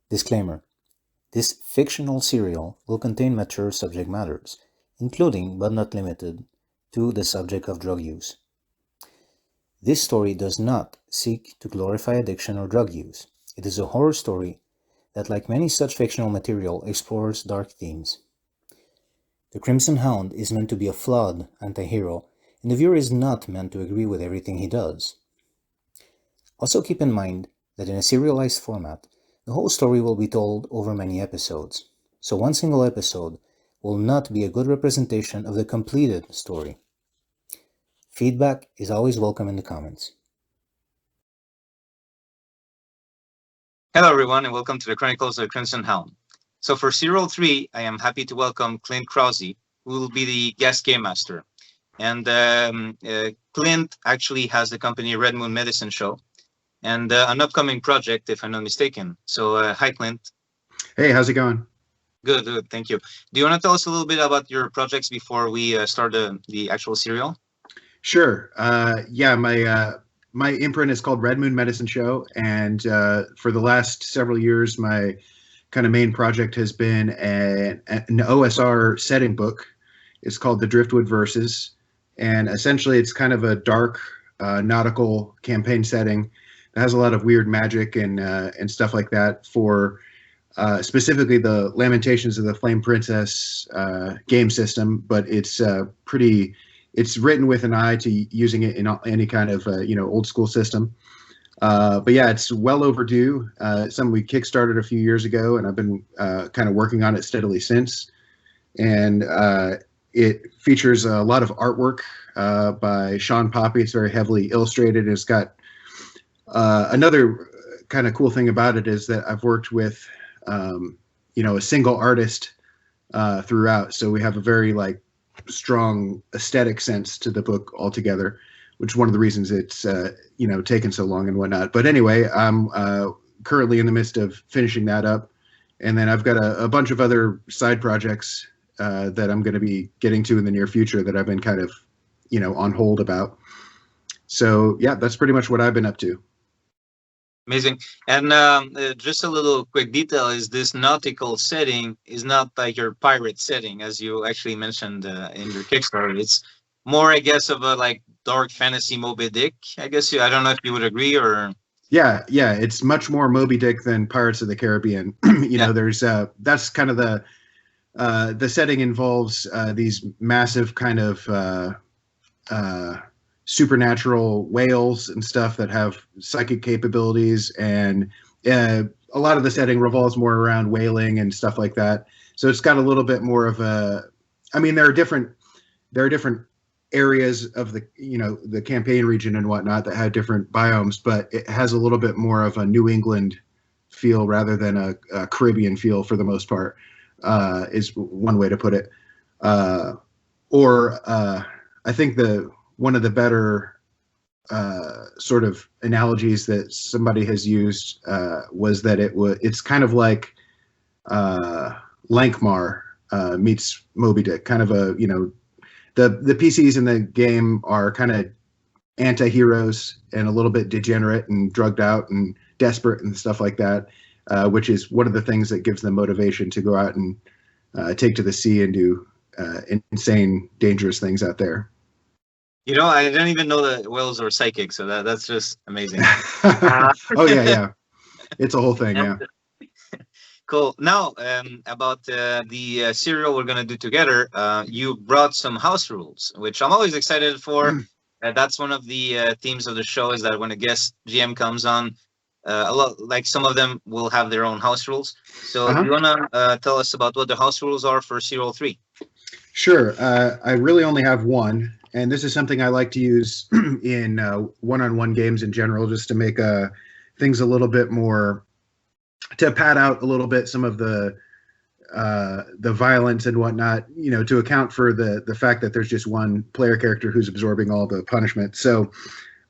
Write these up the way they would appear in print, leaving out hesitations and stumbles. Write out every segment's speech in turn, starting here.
Disclaimer: this fictional serial will contain mature subject matters, including but not limited to the subject of drug use. This story does not seek to glorify addiction or drug use. It is a horror story that, like many such fictional material, explores dark themes. The Crimson Hound is meant to be a flawed anti-hero, and the viewer is not meant to agree with everything he does. Also keep in mind that in a serialized format, the whole story will be told over many episodes, so one single episode will not be a good representation of the completed story. Feedback is always welcome in the comments. Hello, everyone, and welcome to the Chronicles of the Crimson Hound. So for Serial 3, I am happy to welcome Clint Krause, who will be the guest game master. And Clint actually has the company Red Moon Medicine Show and an upcoming project, if I'm not mistaken. So hi, Clint. Hey, how's it going? Good, good, thank you. Do you want to tell us a little bit about your projects before we start the actual serial? Sure. Yeah, my imprint is called Red Moon Medicine Show, and for the last several years, my kind of main project has been an OSR setting book. It's called The Driftwood Verses, and essentially it's kind of a dark nautical campaign setting that has a lot of weird magic and stuff like that for specifically the Lamentations of the Flame Princess game system, but it's it's written with an eye to using it in any kind of old school system. But yeah, it's well overdue. Something we kickstarted a few years ago, and I've been kind of working on it steadily since. And it features a lot of artwork by Sean Poppy. It's very heavily illustrated. It's got another kind of cool thing about it is that I've worked with a single artist throughout. So we have a very strong aesthetic sense to the book altogether, which is one of the reasons it's taken so long and whatnot. But anyway, I'm currently in the midst of finishing that up, and then I've got a bunch of other side projects that I'm going to be getting to in the near future that I've been kind of on hold about. So yeah, that's pretty much what I've been up to. Amazing. And just a little quick detail is this nautical setting is not like your pirate setting, as you actually mentioned in your Kickstarter. It's more, I guess, of a dark fantasy Moby Dick. I guess I don't know if you would agree or. Yeah, it's much more Moby Dick than Pirates of the Caribbean. There's that's kind of the setting involves these massive kind of supernatural whales and stuff that have psychic capabilities, and a lot of the setting revolves more around whaling and stuff like that. So it's got a little bit more of a. I mean, there are different areas of the campaign region and whatnot that had different biomes, but it has a little bit more of a New England feel rather than a Caribbean feel for the most part. Is one way to put it. I think one of the better sort of analogies that somebody has used was that it's kind of like Lankmar meets Moby Dick. Kind of the PCs in the game are kind of anti-heroes and a little bit degenerate and drugged out and desperate and stuff like that, which is one of the things that gives them motivation to go out and take to the sea and do insane, dangerous things out there. I didn't even know that whales are psychic, so that's just amazing. Oh yeah, it's a whole thing. Yeah. Cool. Now, about the serial we're gonna do together, you brought some house rules, which I'm always excited for. That's one of the themes of the show, is that when a guest GM comes on, a lot some of them will have their own house rules. So, do you wanna tell us about what the house rules are for Serial 3? Sure. I really only have one. And this is something I like to use in one-on-one games in general, just to make things a little bit more, to pad out a little bit some of the violence and whatnot, to account for the fact that there's just one player character who's absorbing all the punishment. So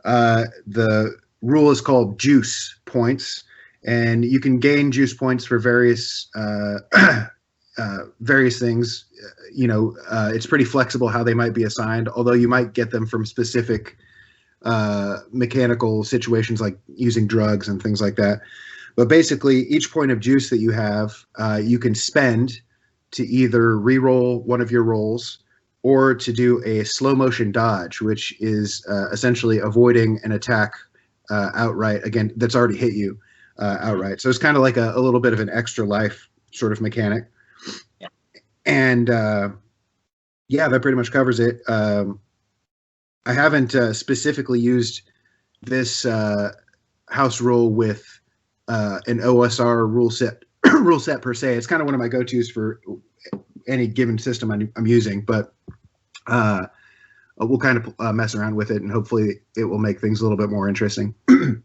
the rule is called juice points, and you can gain juice points for various things. It's pretty flexible how they might be assigned, although you might get them from specific mechanical situations like using drugs and things like that. But basically, each point of juice that you have, you can spend to either re-roll one of your rolls or to do a slow motion dodge, which is essentially avoiding an attack outright, again, that's already hit you outright. So it's kind of like a little bit of an extra life sort of mechanic. Yeah. And yeah, that pretty much covers it. I haven't specifically used this house rule with an OSR rule set per se. It's kind of one of my go-tos for any given system I'm using, but we'll kind of mess around with it, and hopefully it will make things a little bit more interesting. Very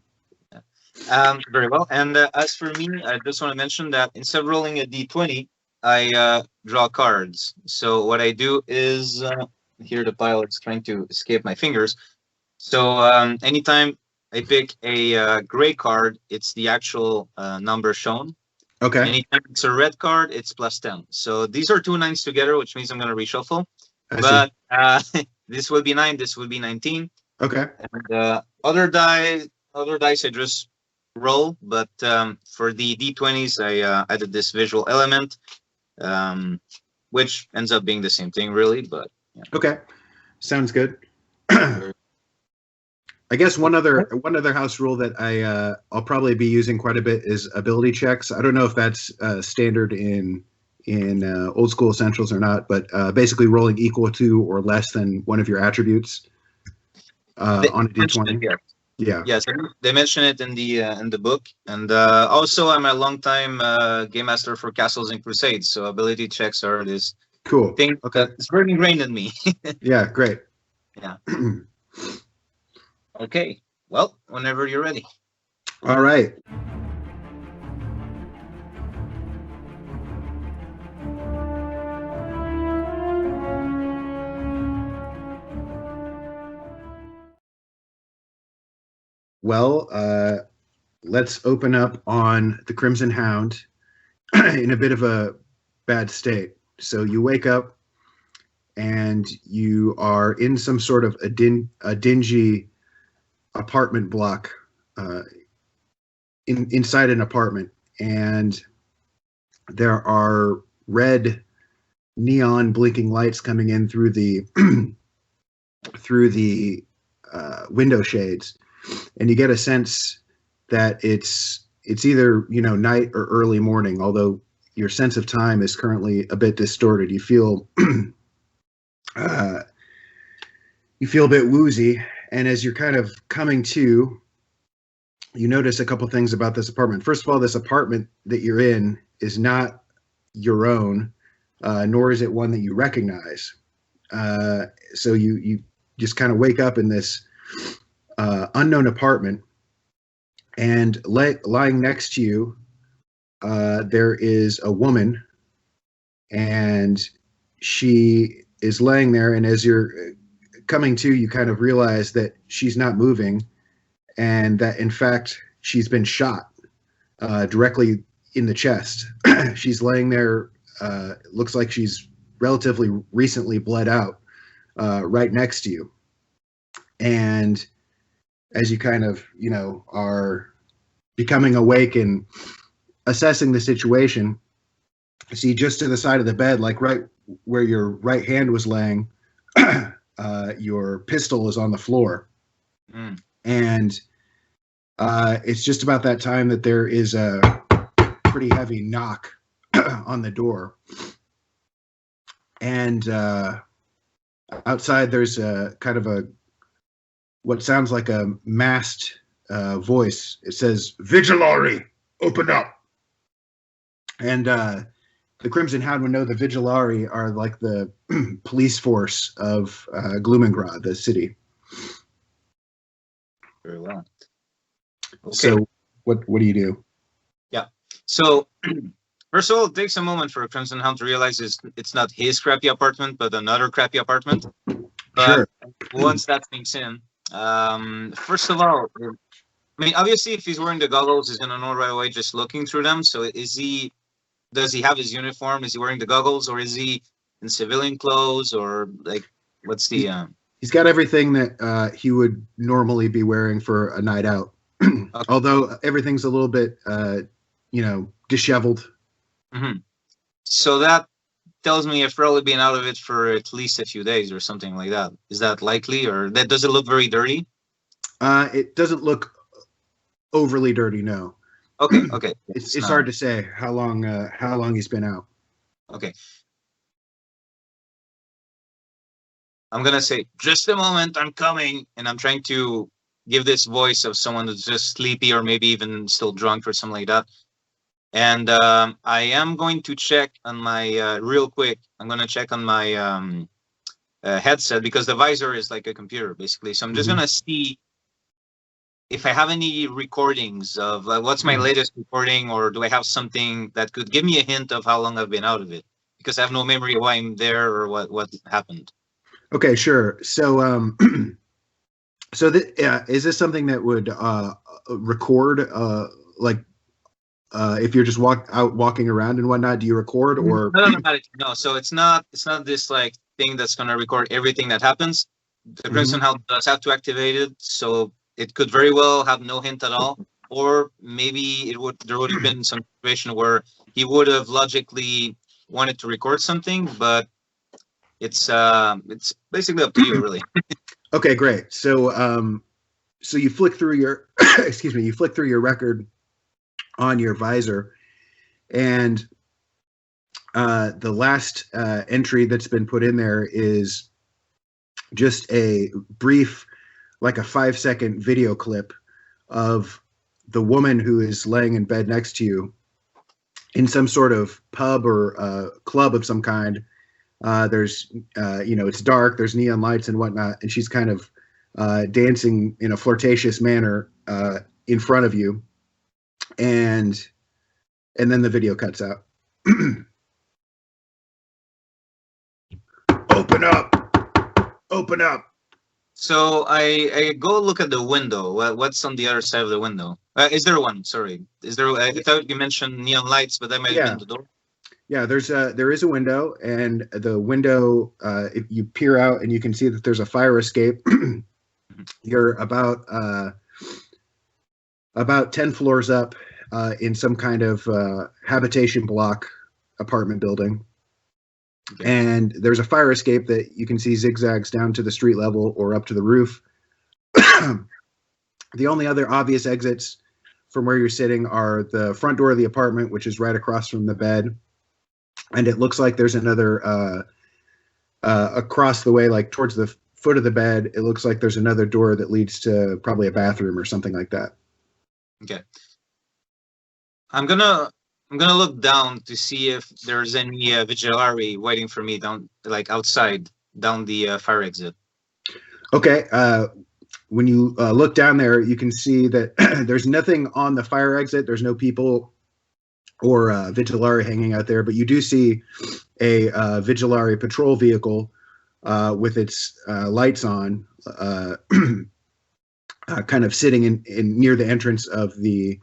well. And as for me, I just want to mention that instead of rolling a d20, I draw cards. So what I do is, here the pile is trying to escape my fingers. So anytime I pick a gray card, it's the actual number shown. Okay. Anytime it's a red card, it's +10. So these are 2 9s together, which means I'm going to reshuffle. But this will be 9, this will be 19. Okay. And other dice I just roll, but for the d20s, I added this visual element, which ends up being the same thing, really. But yeah. Okay, sounds good. I guess one other house rule that I'll probably be using quite a bit is ability checks. I don't know if that's standard in old school essentials or not, but basically rolling equal to or less than one of your attributes on a d20. Yeah. Yes, they mention it in the book, and also I'm a longtime game master for Castles and Crusades, so ability checks are this cool thing that's very ingrained in me. Yeah, great. Yeah. Okay. Well, whenever you're ready. All right. Well, let's open up on the Crimson Hound in a bit of a bad state. So you wake up and you are in some sort of a dingy apartment block inside an apartment, and there are red neon blinking lights coming in through the through the window shades, and you get a sense that it's either night or early morning, although your sense of time is currently a bit distorted. You feel you feel a bit woozy, and as you're kind of coming to, you notice a couple things about this apartment. First of all, this apartment that you're in is not your own, nor is it one that you recognize. So you just kind of wake up in this unknown apartment, and lying next to you, there is a woman, and she is laying there, and as you're coming to, you kind of realize that she's not moving, and that in fact she's been shot directly in the chest. She's laying there, looks like she's relatively recently bled out, right next to you. And as you kind of are becoming awake and assessing the situation, see just to the side of the bed, like right where your right hand was laying, your pistol is on the floor. And it's just about that time that there is a pretty heavy knock on the door, and outside there's a kind of what sounds like a masked voice. It says, "Vigilari, open up." And the Crimson Hound would know the Vigilari are like the police force of Gloomengrad, the city. Very well. Okay. So what do you do? Yeah. So first of all, it takes a moment for Crimson Hound to realize it's not his crappy apartment, but another crappy apartment. But Sure. once that sinks in, first of all, I mean, obviously, if he's wearing the goggles, he's gonna know right away just looking through them. So does he have his uniform? Is he wearing the goggles, or is he in civilian clothes, or like what's the? He's got everything that he would normally be wearing for a night out. Okay. Although everything's a little bit, disheveled. Hmm. So that tells me I've probably been out of it for at least a few days or something like that. Is that likely, or that does it look very dirty? It doesn't look overly dirty, no. Okay, okay. It's hard to say how long he's been out. Okay. I'm gonna say, just a moment, I'm coming, and I'm trying to give this voice of someone that's just sleepy or maybe even still drunk or something like that. And I am going to check on my real quick. I'm gonna check on my headset because the visor is like a computer basically. So I'm just Mhm. gonna see if I have any recordings of what's my latest recording, or do I have something that could give me a hint of how long I've been out of it? Because I have no memory of why I'm there or what happened. Okay, sure. So, is this something that would record, like, if you're just walking around and whatnot? Do you record or? No. So it's not this like thing that's gonna record everything that happens. The Crimson Mhm. Hound does have to activate it, so it could very well have no hint at all, or maybe there would have been some situation where he would have logically wanted to record something, but it's basically up to you, really. Okay, great. So you flick through your, excuse me, you flick through your record on your visor, and the last entry that's been put in there is just a brief, like a 5-second video clip of the woman who is laying in bed next to you in some sort of pub or club of some kind. There's, it's dark, there's neon lights and whatnot, and she's kind of dancing in a flirtatious manner in front of you, and then the video cuts out. Open up! Open up! So I go look at the window. What's on the other side of the window? Is there one? Sorry, is there? I thought you mentioned neon lights, but that might have Yeah, been the door. yeah. There is a window, and the window, if you peer out, and you can see that there's a fire escape. You're about 10 floors up in some kind of habitation block apartment building. Okay. And there's a fire escape that you can see zigzags down to the street level or up to the roof. The only other obvious exits from where you're sitting are the front door of the apartment, which is right across from the bed. And it looks like there's another across the way, like towards the foot of the bed. It looks like there's another door that leads to probably a bathroom or something like that. Okay. I'm gonna look down to see if there's any vigilante waiting for me down, like outside, down the fire exit. Okay. When you look down there, you can see that there's nothing on the fire exit. There's no people or vigilante hanging out there, but you do see a vigilante patrol vehicle with its lights on, kind of sitting in near the entrance of the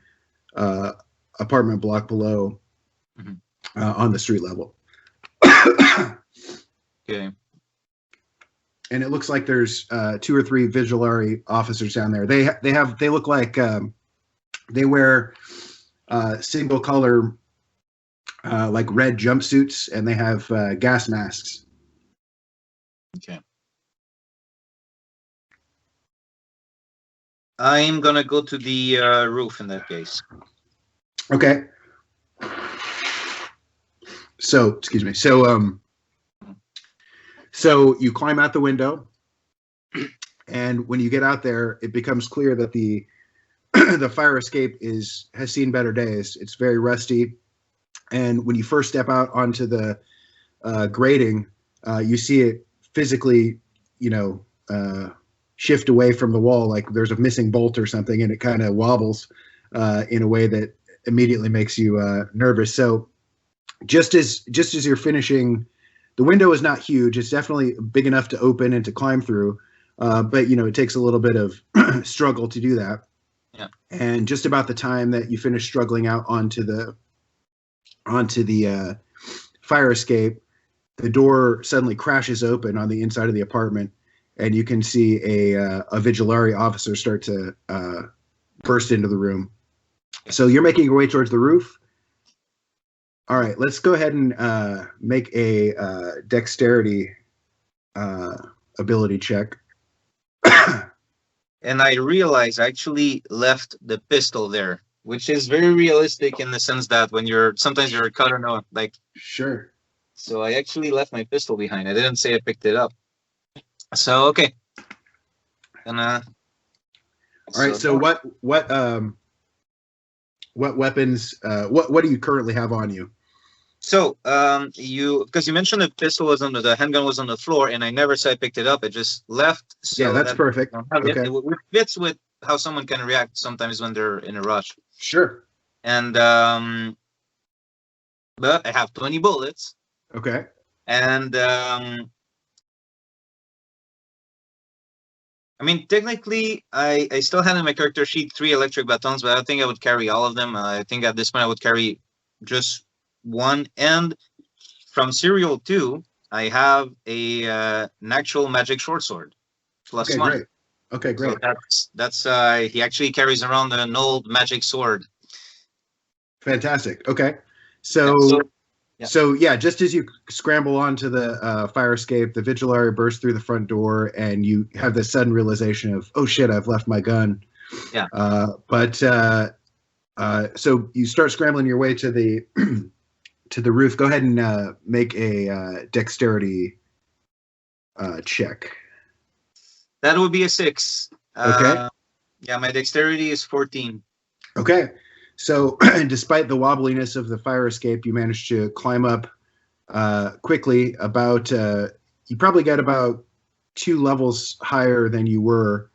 apartment block below, on the street level. Okay. And it looks like there's 2 or 3 vigilante officers down there. They look like they wear single color like red jumpsuits, and they have gas masks. Okay. I'm gonna go to the roof in that case. Okay. So, excuse me. So you climb out the window, and when you get out there, it becomes clear that the the fire escape has seen better days. It's very rusty, and when you first step out onto the grating, you see it physically, shift away from the wall, like there's a missing bolt or something, and it kind of wobbles in a way that immediately makes you nervous. So just as you're finishing, the window is not huge. It's definitely big enough to open and to climb through, but it takes a little bit of struggle to do that. Yeah. And just about the time that you finish struggling out onto the fire escape, the door suddenly crashes open on the inside of the apartment, and you can see a vigilante officer start to burst into the room. So you're making your way towards the roof. All right, let's go ahead and make a dexterity ability check. And I realize I actually left the pistol there, which is very realistic in the sense that when sometimes you're cut or no, like. Sure. So I actually left my pistol behind. I didn't say I picked it up. So okay. And all right. So what weapons? What do you currently have on you? So because you mentioned the pistol was the handgun was on the floor, and I never said I picked it up. I just left. So yeah, that's perfect. Okay. It fits with how someone can react sometimes when they're in a rush. Sure. And but I have 20 bullets. Okay. And I mean, technically, I still had in my character sheet 3 electric batons, but I don't think I would carry all of them. I think at this point I would carry just one. And from Serial 2, I have an actual magic short sword. +1. Great. Okay, great. So that's he actually carries around an old magic sword. Fantastic. Okay. So just as you scramble onto the fire escape, the Vigilary bursts through the front door, and you have this sudden realization of, oh shit, I've left my gun. Yeah. So you start scrambling your way to the to the roof. Go ahead and make a dexterity check. That would be a 6. Okay. Yeah, my dexterity is 14. Okay. So despite the wobbliness of the fire escape, you managed to climb up quickly. You probably got about 2 levels higher than you were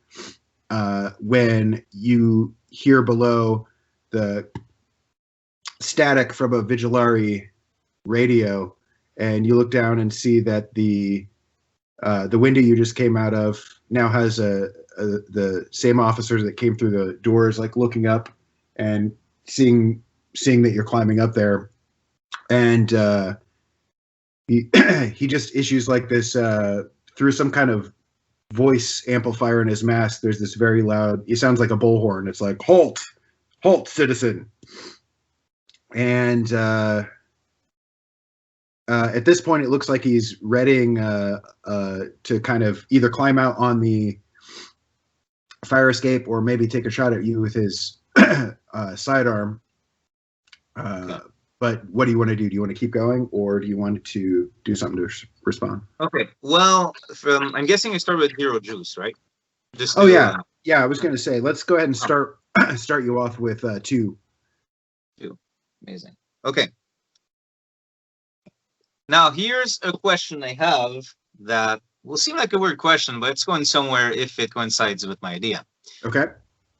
when you hear below the static from a Vigilary radio, and you look down and see that the window you just came out of now has the same officers that came through the doors, like looking up and seeing that you're climbing up there, and he just issues like this through some kind of voice amplifier in his mask. There's this very loud. It sounds like a bullhorn. It's like, "Halt, halt, citizen!" And at this point, it looks like he's readying to kind of either climb out on the fire escape or maybe take a shot at you with his sidearm. Okay. But what do you want to do? Do you want to keep going, or do you want to do something to respond? Okay. Well, I'm guessing I start with Hero Juice, right? Yeah. I was going to say, let's go ahead and start you off with 2. 2. Amazing. Okay. Now, here's a question I have that will seem like a weird question, but it's going somewhere if it coincides with my idea. Okay.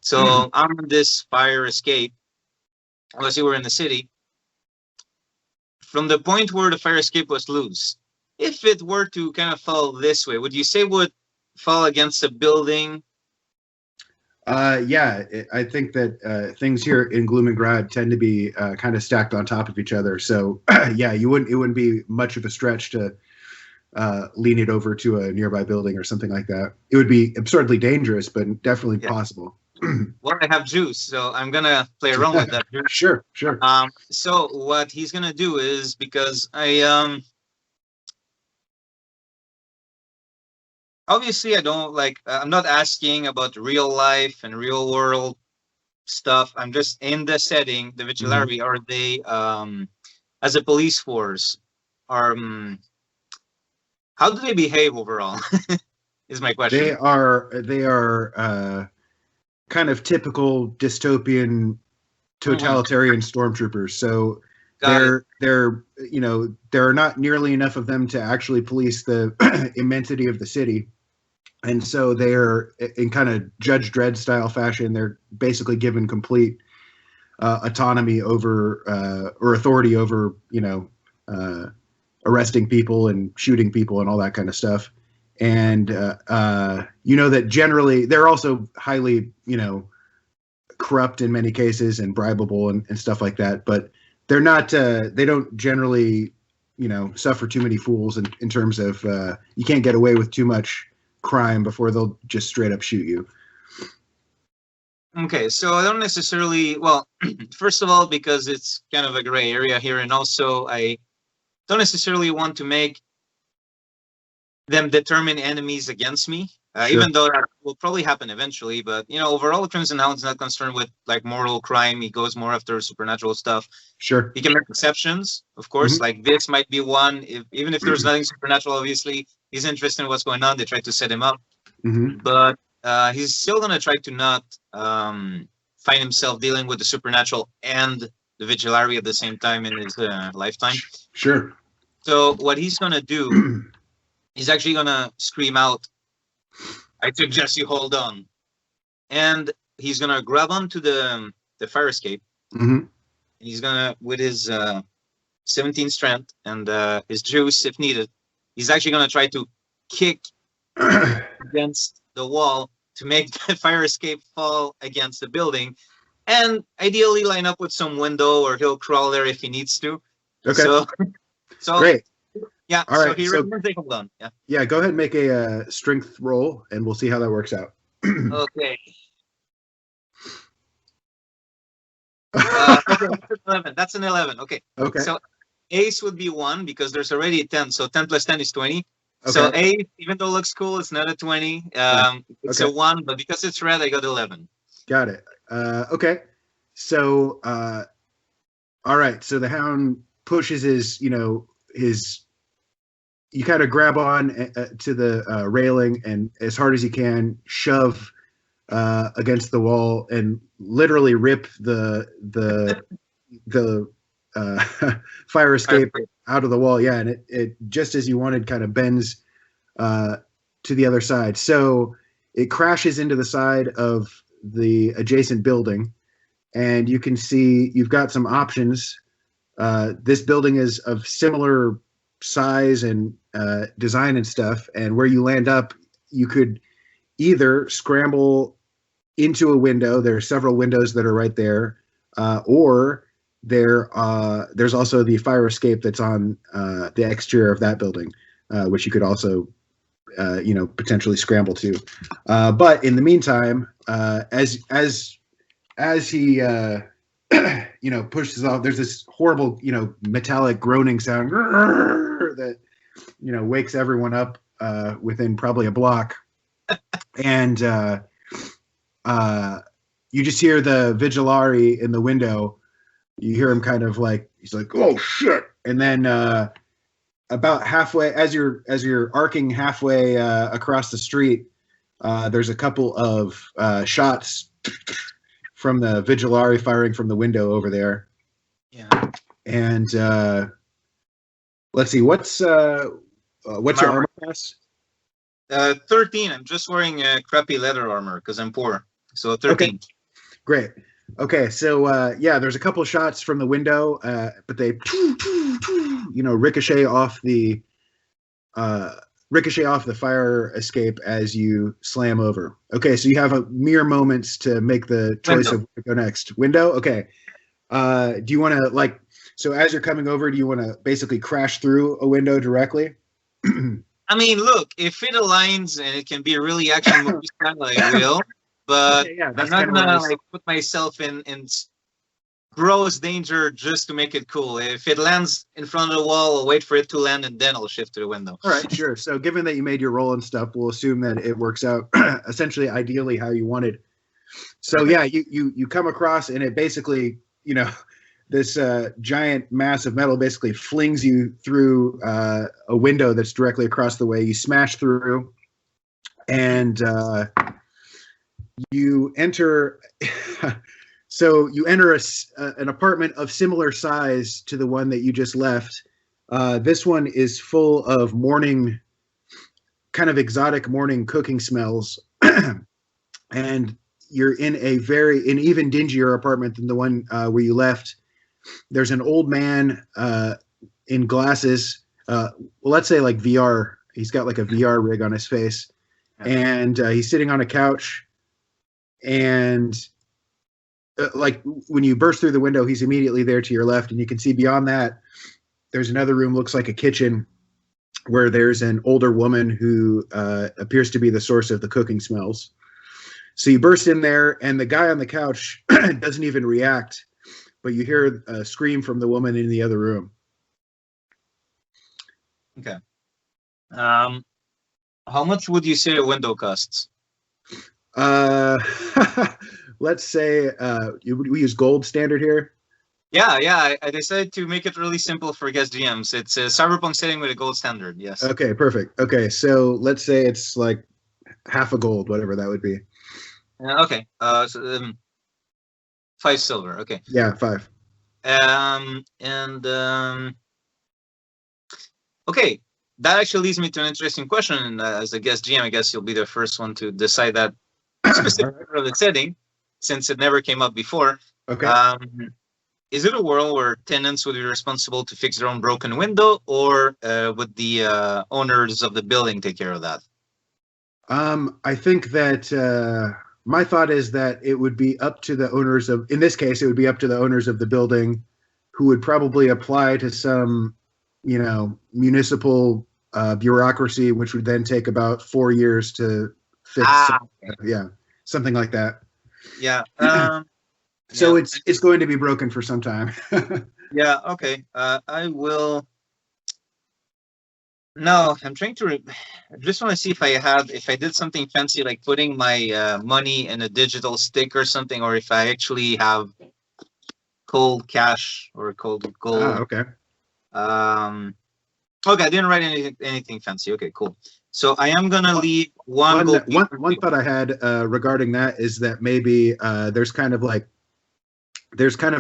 So I'm on this fire escape. Let's say we're in the city. From the point where the fire escape was loose, if it were to kind of fall this way, would you say it would fall against a building? Yeah, I think that things here in Gloomingrad tend to be kind of stacked on top of each other. So yeah, it wouldn't be much of a stretch to lean it over to a nearby building or something like that. It would be absurdly dangerous, but definitely possible. Well, I have juice, so I'm gonna play around with that. Sure. So what he's gonna do is, because I obviously I don't I'm not asking about real life and real world stuff. I'm just in the setting. The Vigilary, are they as a police force, are how do they behave overall? Is my question. They are kind of typical dystopian totalitarian stormtroopers. So there are not nearly enough of them to actually police the immensity of the city. And so they're in kind of Judge Dredd style fashion. They're basically given complete autonomy over or authority over, arresting people and shooting people and all that kind of stuff. And that generally they're also highly, corrupt in many cases and bribable and stuff like that. But they're not. They don't generally, suffer too many fools in terms of you can't get away with too much crime before they'll just straight up shoot you. Okay, so I don't necessarily, well, first of all, because it's kind of a gray area here, and also I don't necessarily want to make them determine enemies against me, Sure. even though that will probably happen eventually. But, overall, Crimson Hound's not concerned with like mortal crime. He goes more after supernatural stuff. Sure. He can make exceptions, of course. Like this might be one. Even if there's nothing supernatural, obviously, he's interested in what's going on. They try to set him up. But he's still going to try to not find himself dealing with the supernatural and the vigilary at the same time in his lifetime. Sure. So what he's going to do, he's actually going to scream out, "I suggest you hold on." And he's going to grab onto the fire escape. He's going to, with his 17 strength and his juice, if needed, he's actually going to try to kick against the wall to make the fire escape fall against the building, and ideally line up with some window, or he'll crawl there if he needs to. Okay. So great. Yeah. All right. So he recommends they hold on. Yeah. Yeah. Go ahead and make a strength roll, and we'll see how that works out. Okay. Okay, that's an 11. That's an 11. Okay. Okay. So ace would be 1 because there's already a 10. So 10 plus 10 is 20. Okay. So ace, even though it looks cool, it's not a 20. It's Okay. a 1, but because it's red, I got 11. Got it. Okay. So, all right. So the hound pushes his, you kind of grab on to the railing and as hard as you can shove against the wall and literally rip the fire escape out of the wall. Yeah. And it just as you wanted kind of bends to the other side. So it crashes into the side of the adjacent building, and you can see you've got some options. This building is of similar size and design and stuff, and where you land up, you could either scramble into a window. There are several windows that are right there, or there's also the fire escape that's on the exterior of that building, which you could also potentially scramble to. But in the meantime, as he pushes off, there's this horrible metallic groaning sound that wakes everyone up within probably a block, and you just hear the vigilary in the window. You hear him kind of like, he's like, "Oh shit!" And then about halfway, as you're arcing halfway across the street, there's a couple of shots from the vigilary firing from the window over there. Yeah. And let's see, what's your armor class? 13. I'm just wearing crappy leather armor because I'm poor. So 13. Okay. Great. Okay, so there's a couple of shots from the window, but they ricochet off the fire escape as you slam over. Okay, so you have a mere moments to make the choice of where to go next. Window. Okay. Do you want to so as you're coming over, do you want to basically crash through a window directly? I mean, look, if it aligns and it can be a really action movie style, I will. But Okay, yeah, I'm not gonna put myself in gross danger just to make it cool. If it lands in front of the wall, I'll wait for it to land and then I'll shift to the window. All right, sure. So given that you made your roll and stuff, we'll assume that it works out essentially ideally how you wanted. So yeah, you come across and it basically, this giant mass of metal basically flings you through a window that's directly across the way. You smash through and you enter. So you enter an apartment of similar size to the one that you just left. This one is full of kind of exotic morning cooking smells. And you're in an even dingier apartment than the one where you left. There's an old man in glasses. Let's say like VR. He's got like a VR rig on his face. And he's sitting on a couch. And like when you burst through the window, he's immediately there to your left, and you can see beyond that there's another room, looks like a kitchen, where there's an older woman who appears to be the source of the cooking smells. So you burst in there, and the guy on the couch doesn't even react, but you hear a scream from the woman in the other room. Okay. How much would you say a window costs? Let's say we use gold standard here. Yeah. I decided to make it really simple for guest GMs. It's a Cyberpunk setting with a gold standard. Yes. Okay, perfect. Okay, so let's say it's like half a gold, whatever that would be. Okay. So 5 silver. Okay. Yeah, 5. Okay. That actually leads me to an interesting question. And as a guest GM, I guess you'll be the first one to decide that specifically for the setting, since it never came up before. Okay. Is it a world where tenants would be responsible to fix their own broken window, or would the owners of the building take care of that? I think that my thought is that it would be up to the owners of, in this case, it would be up to the owners of the building, who would probably apply to some, municipal bureaucracy, which would then take about 4 years to fix. Yeah, something like that. Yeah. So it's going to be broken for some time. Yeah. Okay. I will. No, I'm trying to. I just want to see if I did something fancy like putting my money in a digital stick or something, or if I actually have cold cash or cold gold. Okay. Okay, I didn't write anything fancy. Okay, cool. So I am gonna leave one thought I had regarding that is that maybe there's kind of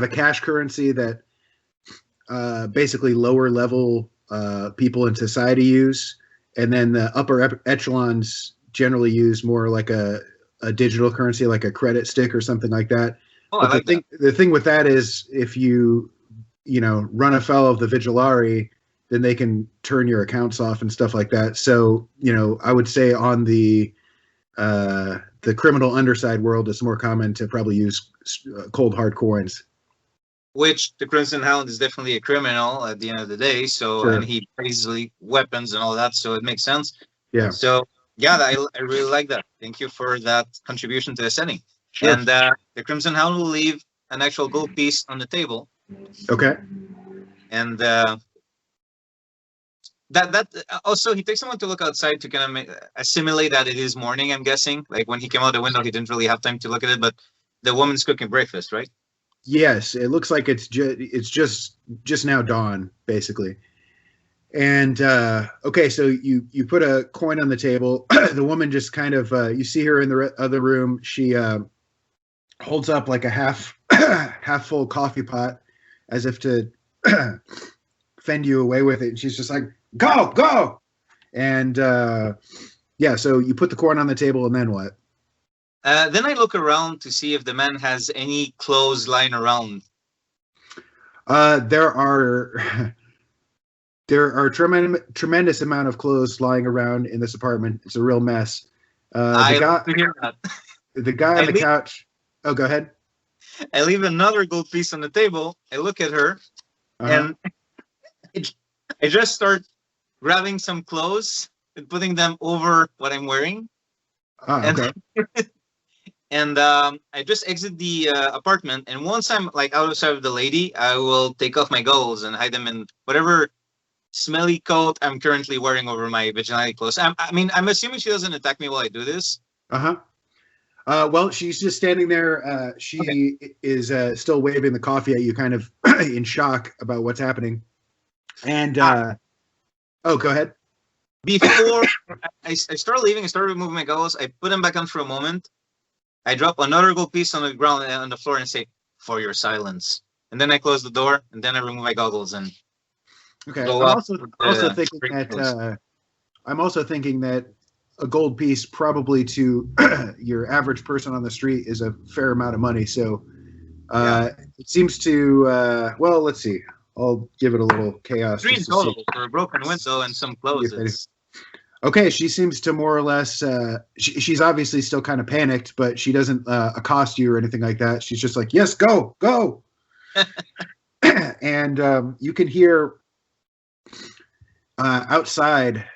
a cash currency that basically lower level people in society use, and then the upper echelons generally use more like a digital currency, like a credit stick or something like that. Oh, but I like that. The thing with that is if you run afoul of the vigilari, then they can turn your accounts off and stuff like that. So, I would say on the criminal underside world, it's more common to probably use cold hard coins. Which the Crimson Hound is definitely a criminal at the end of the day. So, Sure. And he easily weapons and all that. So it makes sense. Yeah. So yeah, I really like that. Thank you for that contribution to the setting. Sure. And the Crimson Hound will leave an actual gold piece on the table. Okay. And that also he takes someone to look outside to kind of assimilate that it is morning. I'm guessing, like when he came out the window, he didn't really have time to look at it, but the woman's cooking breakfast, right? Yes, it looks like it's just now dawn, basically. And okay, so you put a coin on the table. The woman just kind of you see her in the other room. She holds up like a half full coffee pot, as if to fend you away with it. And she's just like, go. And yeah, so you put the coin on the table, and then what? Then I look around to see if the man has any clothes lying around. There are tremendous amount of clothes lying around in this apartment. It's a real mess. I love to hear that. The guy on the couch. Oh, go ahead. I leave another gold piece on the table. I look at her, and I just start grabbing some clothes and putting them over what I'm wearing. Okay. And I just exit the apartment. And once I'm like outside of the lady, I will take off my goggles and hide them in whatever smelly coat I'm currently wearing over my vigilante clothes. I'm assuming she doesn't attack me while I do this. Well, she's just standing there. She is still waving the coffee at you, kind of in shock about what's happening. And go ahead. Before I start leaving, I start removing my goggles. I put them back on for a moment. I drop another gold piece on the ground on the floor and say, "For your silence." And then I close the door, and then I remove my goggles and. Okay. I'm also thinking that a gold piece probably to your average person on the street is a fair amount of money. So it seems to. Well, let's see. I'll give it a little chaos. $3 total for a broken window and some clothes. Okay, she seems to more or less. She's obviously still kind of panicked, but she doesn't accost you or anything like that. She's just like, "Yes, go." And you can hear outside.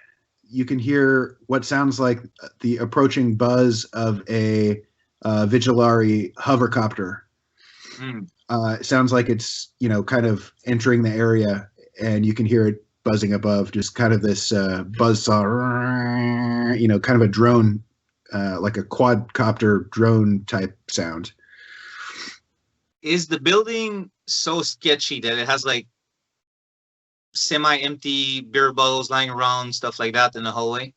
You can hear what sounds like the approaching buzz of a Vigilari hovercopter. Mm. It sounds like it's, kind of entering the area, and you can hear it buzzing above, just kind of this buzzsaw, kind of a drone, like a quadcopter drone type sound. Is the building so sketchy that it has like semi-empty beer bottles lying around, stuff like that in the hallway?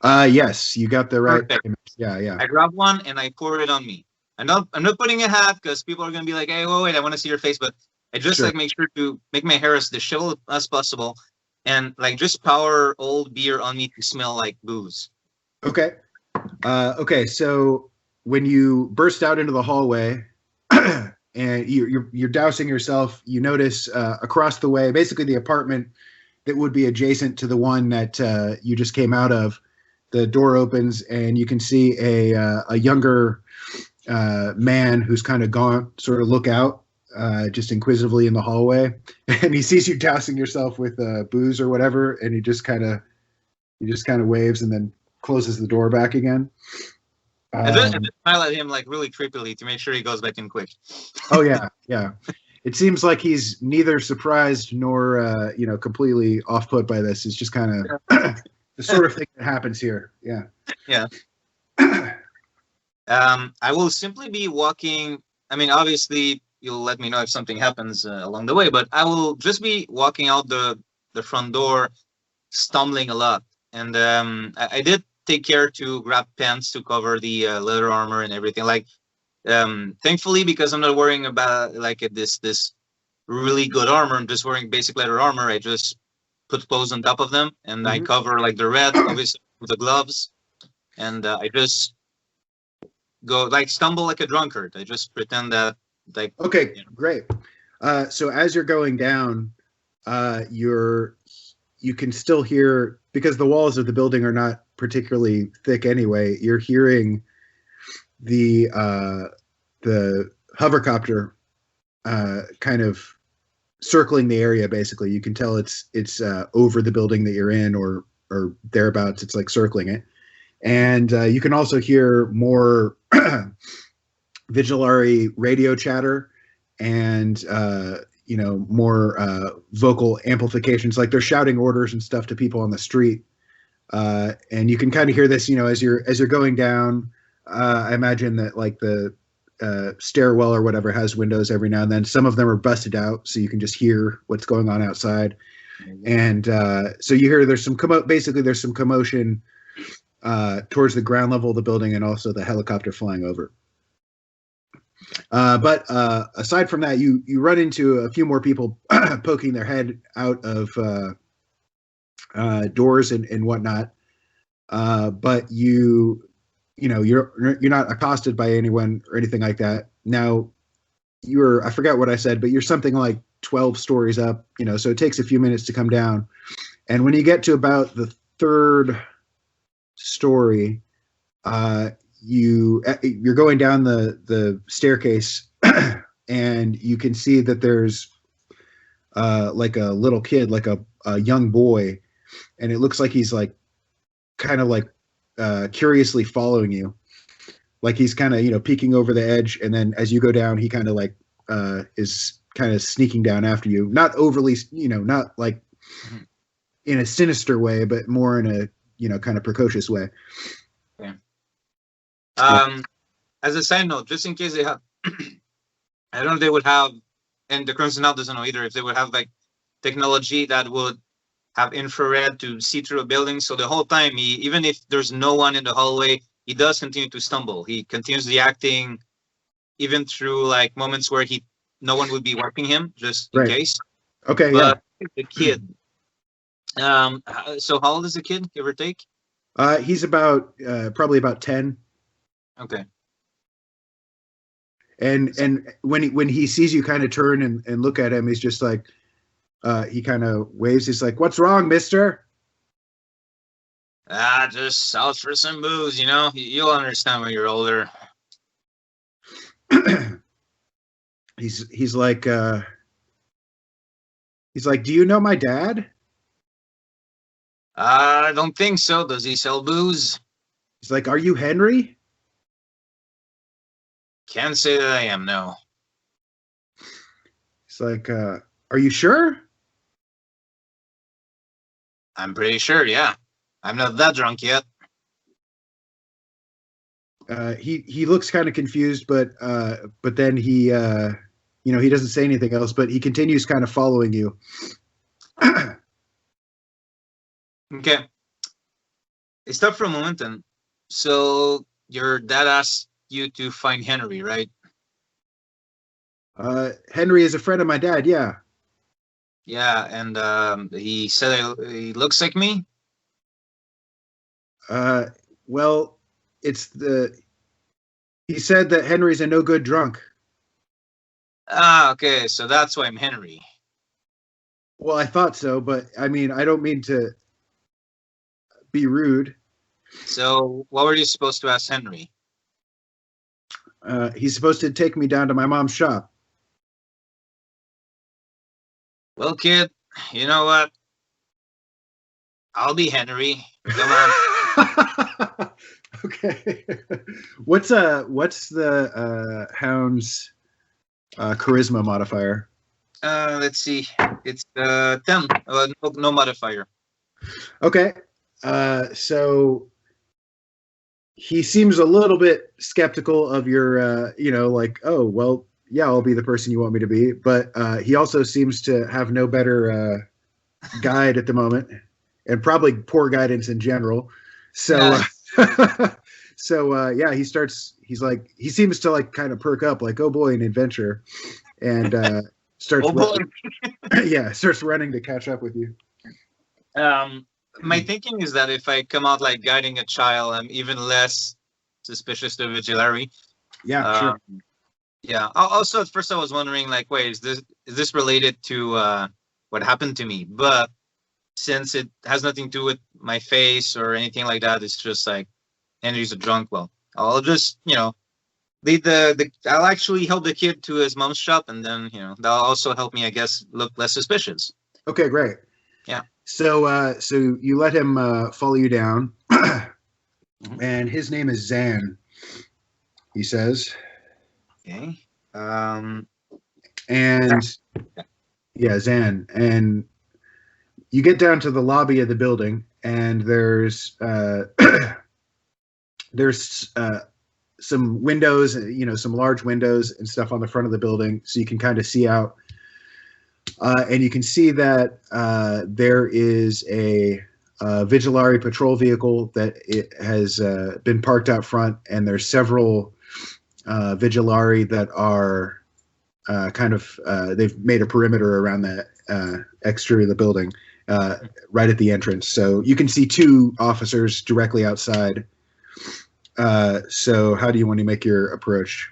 Yes, you got the right. Perfect. Yeah. I grab one and I pour it on me. I'm not putting a hat because people are gonna be like, hey, wait, I want to see your face, but I just Sure. like make sure to make my hair as disheveled as possible, and like just pour old beer on me to smell like booze. Okay. Okay. So when you burst out into the hallway and you're dousing yourself, you notice across the way, basically the apartment that would be adjacent to the one that you just came out of. The door opens and you can see a younger man who's kind of gone, sort of look out, just inquisitively in the hallway, and he sees you dousing yourself with booze or whatever, and he just kind of waves and then closes the door back again. I just smile at him like really creepily to make sure he goes back in quick. Oh yeah. It seems like he's neither surprised nor completely off put by this. It's just kind of the sort of thing that happens here. Yeah. I will simply be walking. I mean, obviously, you'll let me know if something happens along the way, but I will just be walking out the front door, stumbling a lot. And I did take care to grab pants to cover the leather armor and everything. Like, thankfully, because I'm not worrying about like this really good armor, I'm just wearing basic leather armor. I just put clothes on top of them, and I cover like the red, obviously, with the gloves, and I just go like stumble like a drunkard. I just pretend that like. Okay, great. So as you're going down, you can still hear, because the walls of the building are not particularly thick anyway. You're hearing the hovercopter kind of circling the area. Basically, you can tell it's over the building that you're in, or thereabouts. It's like circling it, and you can also hear more Vigilari radio chatter and more vocal amplifications, like they're shouting orders and stuff to people on the street. And you can kind of hear this, as you're going down. I imagine that like the stairwell or whatever has windows every now and then. Some of them are busted out, so you can just hear what's going on outside. And so you hear there's some commotion towards the ground level of the building, and also the helicopter flying over. But aside from that, you run into a few more people poking their head out of doors and whatnot. But you're not accosted by anyone or anything like that. Now, I forget what I said, but you're something like 12 stories up, so it takes a few minutes to come down. And when you get to about the third story, you're going down the staircase and you can see that there's like a little kid, like a young boy, and it looks like he's like kind of like curiously following you, like he's kind of peeking over the edge, and then as you go down, he kind of like is kind of sneaking down after you, not overly, not like in a sinister way, but more in a kind of precocious way. Okay. As a side note, just in case they have, I don't know if they would have, and the Crimson Hound doesn't know either, if they would have like technology that would have infrared to see through a building. So the whole time, even if there's no one in the hallway, he does continue to stumble. He continues the acting, even through like moments where no one would be watching him, just in case. Okay, but the kid. So how old is the kid, give or take? He's about probably about 10. Okay. And when he sees you kind of turn and look at him, he's just like, he kind of waves. He's like, "What's wrong, mister?" Just out for some booze, You'll understand when you're older. He's like, do you know my dad? I don't think so. Does he sell booze? He's like, "Are you Henry?" Can't say that I am, no. It's like, are you sure? I'm pretty sure, yeah. I'm not that drunk yet. He looks kind of confused, but then he he doesn't say anything else, but he continues kind of following you. Okay. I stop for a moment and so your dad asked you to find Henry, right? Henry is a friend of my dad. Yeah. Yeah, and he said he looks like me. Well, he said that Henry's a no good drunk. Ah, okay, so that's why I'm Henry. Well, I thought so, but I mean, I don't mean to be rude. So what were you supposed to ask Henry? He's supposed to take me down to my mom's shop. Well, kid, you know what? I'll be Henry. Come on. Okay. What's the Hound's charisma modifier? Let's see. It's 10. No modifier. Okay. So he seems a little bit skeptical of your, like, oh, well, yeah, I'll be the person you want me to be. But he also seems to have no better guide at the moment, and probably poor guidance in general. So, yeah. He seems to like kind of perk up, like, oh boy, an adventure, and starts starts running to catch up with you. My thinking is that if I come out like guiding a child, I'm even less suspicious of Vigilary. Yeah, sure. Yeah. Also, at first I was wondering, like, wait, is this related to what happened to me? But since it has nothing to do with my face or anything like that, it's just like Henry's a drunk. Well, I'll just lead I'll actually help the kid to his mom's shop, and then that'll also help me, I guess, look less suspicious. Okay, great. Yeah. So you let him follow you down, and his name is Zan. He says. Okay. And yeah, Zan, and you get down to the lobby of the building, and there's some windows, some large windows and stuff on the front of the building, so you can kind of see out. And you can see that there is a Vigilary patrol vehicle that it has been parked out front, and there's several Vigilary that are they've made a perimeter around the exterior of the building, right at the entrance. So you can see two officers directly outside. So how do you want to make your approach?